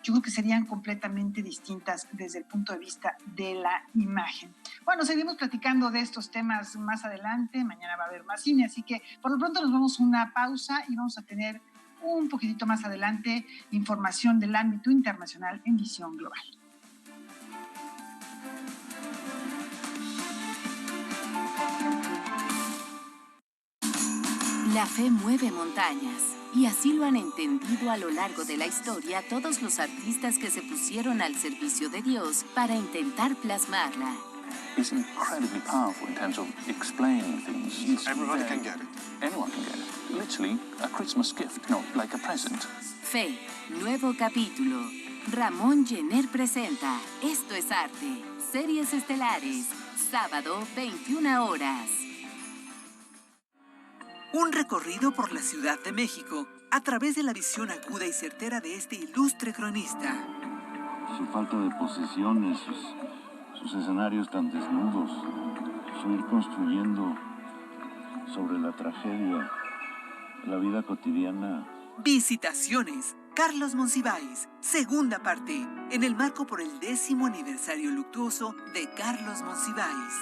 yo creo que serían completamente distintas desde el punto de vista de la imagen. Bueno, seguimos platicando de estos temas más adelante. Mañana va a haber más cine, así que por lo pronto nos vamos a una pausa y vamos a tener un poquitito más adelante información del ámbito internacional en Visión Global. La fe mueve montañas. Y así lo han entendido a lo largo de la historia todos los artistas que se pusieron al servicio de Dios para intentar plasmarla. is incredibly powerful in terms of explaining things. Everybody can get it. Anyone can get it. Literally, a Christmas gift, no, like a present. Fe, nuevo capítulo. Ramón Gener presenta Esto es Arte. Series estelares. Sábado, 21 horas. Un recorrido por la Ciudad de México a través de la visión aguda y certera de este ilustre cronista. Su falta de posesiones, sus escenarios tan desnudos, su ir construyendo sobre la tragedia, la vida cotidiana. Visitaciones. Carlos Monsiváis, segunda parte, en el marco por el 10º aniversario luctuoso de Carlos Monsiváis.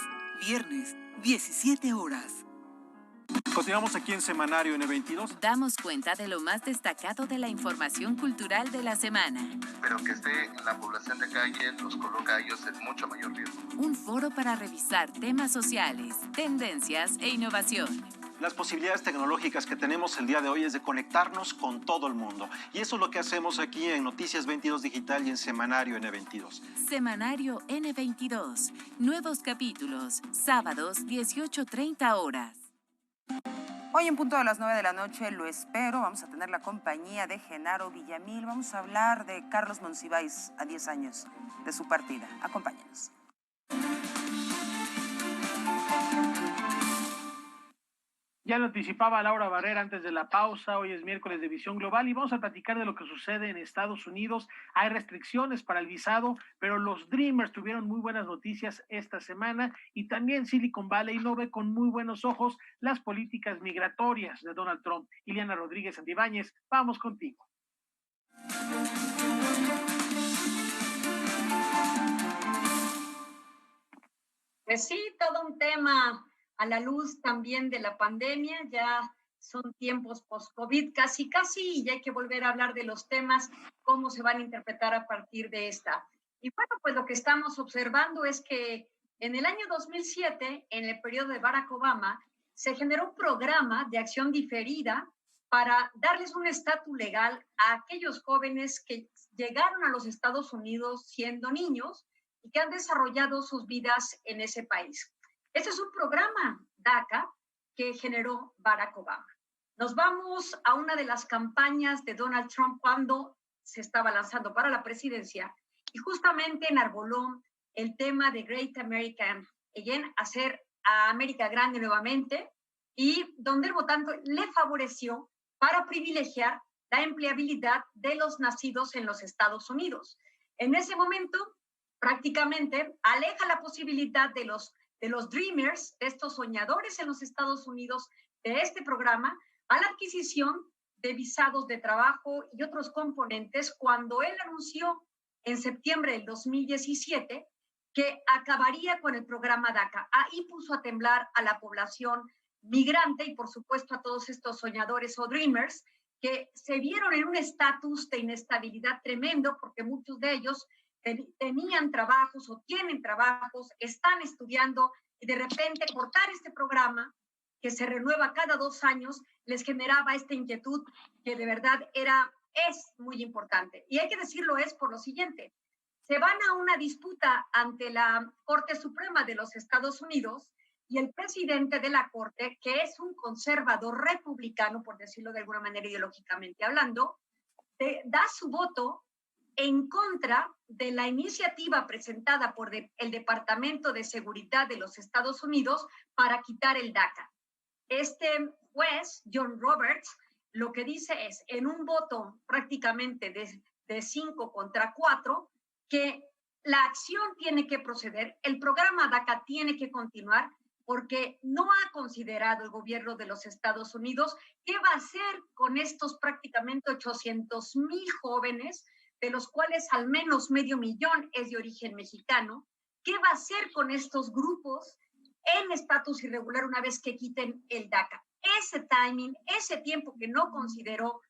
Viernes, 17 horas. Continuamos aquí en Semanario N22. Damos cuenta de lo más destacado de la información cultural de la semana. Pero que esté en la población de calle los coloca a ellos en mucho mayor riesgo. Un foro para revisar temas sociales, tendencias e innovación. Las posibilidades tecnológicas que tenemos el día de hoy es de conectarnos con todo el mundo. Y eso es lo que hacemos aquí en Noticias 22 Digital y en Semanario N22. Semanario N22. Nuevos capítulos. Sábados, 18:30 horas. Hoy en punto de las 9 de la noche, lo espero, vamos a tener la compañía de Genaro Villamil. Vamos a hablar de Carlos Monsiváis a 10 años de su partida. Acompáñenos. Ya lo anticipaba Laura Barrera antes de la pausa. Hoy es miércoles de Visión Global y vamos a platicar de lo que sucede en Estados Unidos. Hay restricciones para el visado, pero los Dreamers tuvieron muy buenas noticias esta semana y también Silicon Valley no ve con muy buenos ojos las políticas migratorias de Donald Trump. Ileana Rodríguez Santibáñez, vamos contigo. Pues sí, todo un tema a la luz también de la pandemia, ya son tiempos post-COVID, casi, y ya hay que volver a hablar de los temas, cómo se van a interpretar a partir de esta. Y bueno, pues lo que estamos observando es que en el año 2007, en el periodo de Barack Obama, se generó un programa de acción diferida para darles un estatus legal a aquellos jóvenes que llegaron a los Estados Unidos siendo niños y que han desarrollado sus vidas en ese país. Este es un programa DACA que generó Barack Obama. Nos vamos a una de las campañas de Donald Trump cuando se estaba lanzando para la presidencia y justamente enarboló el tema de Great American Again, hacer a América grande nuevamente, y donde el votante le favoreció para privilegiar la empleabilidad de los nacidos en los Estados Unidos. En ese momento, prácticamente aleja la posibilidad de los Dreamers, de estos soñadores en los Estados Unidos, de este programa, a la adquisición de visados de trabajo y otros componentes, cuando él anunció en septiembre del 2017 que acabaría con el programa DACA. Ahí puso a temblar a la población migrante y, por supuesto, a todos estos soñadores o Dreamers que se vieron en un estatus de inestabilidad tremendo, porque muchos de ellos tenían trabajos o tienen trabajos, están estudiando, y de repente cortar este programa que se renueva cada 2 años les generaba esta inquietud que de verdad es muy importante. Y hay que decirlo, es por lo siguiente: se van a una disputa ante la Corte Suprema de los Estados Unidos y el presidente de la Corte, que es un conservador republicano, por decirlo de alguna manera ideológicamente hablando, da su voto en contra de la iniciativa presentada por el Departamento de Seguridad de los Estados Unidos para quitar el DACA. Este juez, John Roberts, lo que dice es, en un voto prácticamente de 5 contra 4, que la acción tiene que proceder, el programa DACA tiene que continuar, porque no ha considerado el gobierno de los Estados Unidos qué va a hacer con estos prácticamente 800,000 jóvenes, de los cuales al menos 500,000 es de origen mexicano. ¿Qué va a hacer con estos grupos en estatus irregular una vez que quiten el DACA? Ese timing, ese tiempo que no consideró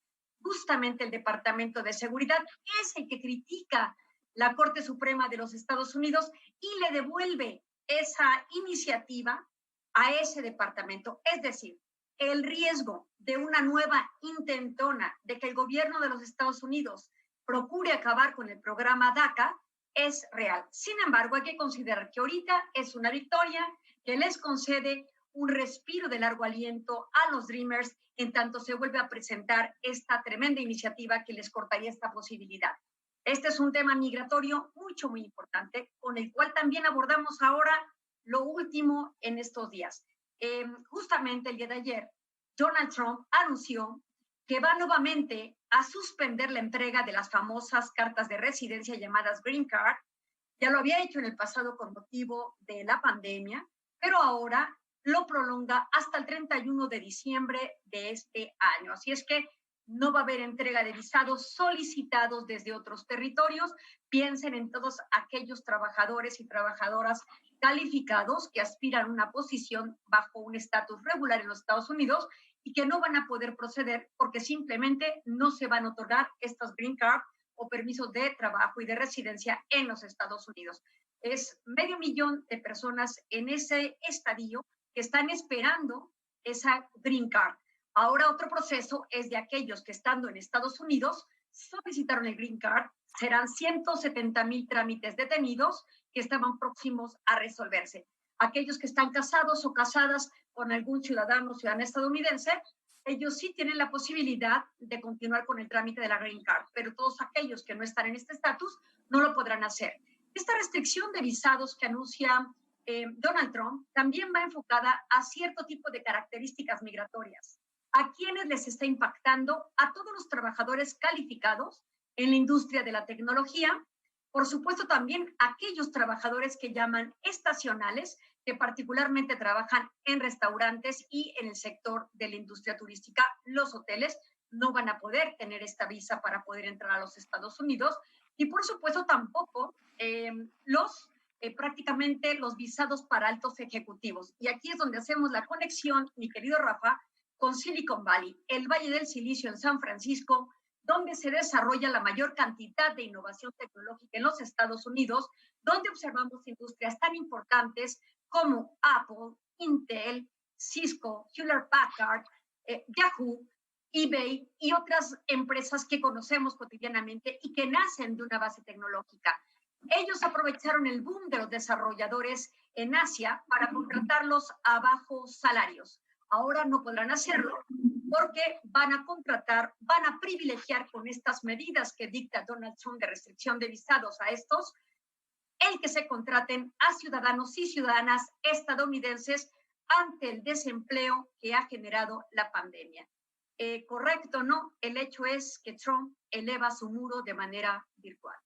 justamente el Departamento de Seguridad, es el que critica la Corte Suprema de los Estados Unidos y le devuelve esa iniciativa a ese departamento. Es decir, el riesgo de una nueva intentona de que el gobierno de los Estados Unidos procure acabar con el programa DACA es real. Sin embargo, hay que considerar que ahorita es una victoria que les concede un respiro de largo aliento a los Dreamers en tanto se vuelve a presentar esta tremenda iniciativa que les cortaría esta posibilidad. Este es un tema migratorio muy importante, con el cual también abordamos ahora lo último en estos días. Justamente el día de ayer, Donald Trump anunció que va nuevamente a suspender la entrega de las famosas cartas de residencia llamadas Green Card. Ya lo había hecho en el pasado con motivo de la pandemia, pero ahora lo prolonga hasta el 31 de diciembre de este año. Así es que no va a haber entrega de visados solicitados desde otros territorios. Piensen en todos aquellos trabajadores y trabajadoras calificados que aspiran a una posición bajo un estatus regular en los Estados Unidos y que no van a poder proceder porque simplemente no se van a otorgar estos green card o permisos de trabajo y de residencia en los Estados Unidos. Es 500,000 de personas en ese estadio que están esperando esa green card. Ahora otro proceso es de aquellos que estando en Estados Unidos solicitaron el green card. Serán 170,000 trámites detenidos que estaban próximos a resolverse. Aquellos que están casados o casadas con algún ciudadano o ciudadana estadounidense, ellos sí tienen la posibilidad de continuar con el trámite de la green card, pero todos aquellos que no están en este estatus no lo podrán hacer. Esta restricción de visados que anuncia Donald Trump también va enfocada a cierto tipo de características migratorias. ¿A quiénes les está impactando? A todos los trabajadores calificados en la industria de la tecnología, por supuesto también aquellos trabajadores que llaman estacionales, que particularmente trabajan en restaurantes y en el sector de la industria turística. Los hoteles no van a poder tener esta visa para poder entrar a los Estados Unidos y por supuesto tampoco prácticamente los visados para altos ejecutivos. Y aquí es donde hacemos la conexión, mi querido Rafa, con Silicon Valley, el Valle del Silicio en San Francisco, donde se desarrolla la mayor cantidad de innovación tecnológica en los Estados Unidos, donde observamos industrias tan importantes como Apple, Intel, Cisco, Hewlett Packard, Yahoo, eBay y otras empresas que conocemos cotidianamente y que nacen de una base tecnológica. Ellos aprovecharon el boom de los desarrolladores en Asia para contratarlos a bajos salarios. Ahora no podrán hacerlo porque van a privilegiar con estas medidas que dicta Donald Trump de restricción de visados a estos, el que se contraten a ciudadanos y ciudadanas estadounidenses ante el desempleo que ha generado la pandemia. ¿Correcto o no? El hecho es que Trump eleva su muro de manera virtual.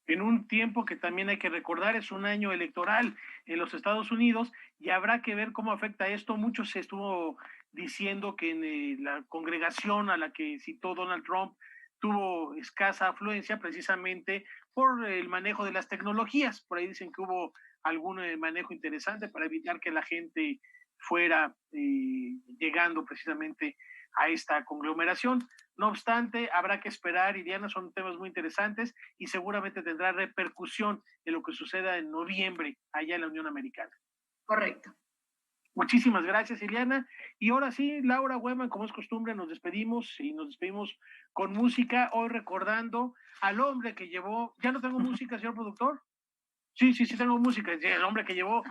En un tiempo que también hay que recordar, es un año electoral en los Estados Unidos y habrá que ver cómo afecta esto. Mucho se estuvo diciendo que en la congregación a la que citó Donald Trump tuvo escasa afluencia precisamente por el manejo de las tecnologías. Por ahí dicen que hubo algún manejo interesante para evitar que la gente fuera llegando precisamente a esta conglomeración. No obstante, habrá que esperar, y Diana, son temas muy interesantes y seguramente tendrá repercusión en lo que suceda en noviembre allá en la Unión Americana. Correcto. Muchísimas gracias, Ileana. Y ahora sí, Laura Hueman, como es costumbre, nos despedimos con música, hoy recordando al hombre que llevó... ¿Ya no tengo música, señor productor? Sí, tengo música. El hombre que llevó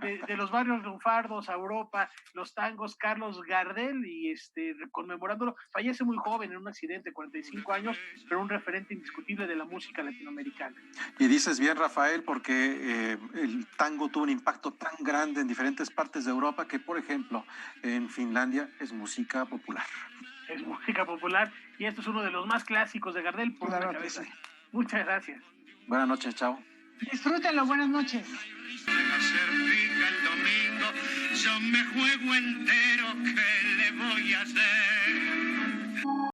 de los barrios lunfardos a Europa, los tangos, Carlos Gardel, y conmemorándolo, fallece muy joven en un accidente, 45 años, pero un referente indiscutible de la música latinoamericana. Y dices bien, Rafael, porque el tango tuvo un impacto tan grande en diferentes partes de Europa que, por ejemplo, en Finlandia es música popular. Es música popular, y esto es uno de los más clásicos de Gardel, por la cabeza. Sí. Muchas gracias. Buenas noches, chao. Disfrútenlo, buenas noches. El domingo, yo me juego entero, ¿qué le voy a hacer?